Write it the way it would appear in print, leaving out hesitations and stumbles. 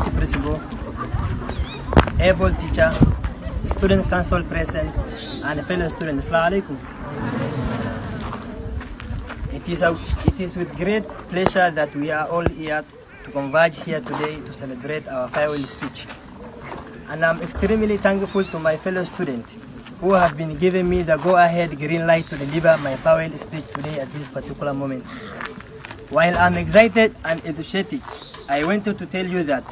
deputy principal, able teacher, student council present, and fellow students. Assalamu alaikum. It is with great pleasure that we are all here to converge here today to celebrate our farewell speech. And I'm extremely thankful to my fellow students who have been giving me the go-ahead green light to deliver my farewell speech today at this particular moment. While I'm excited and enthusiastic, I wanted to tell you that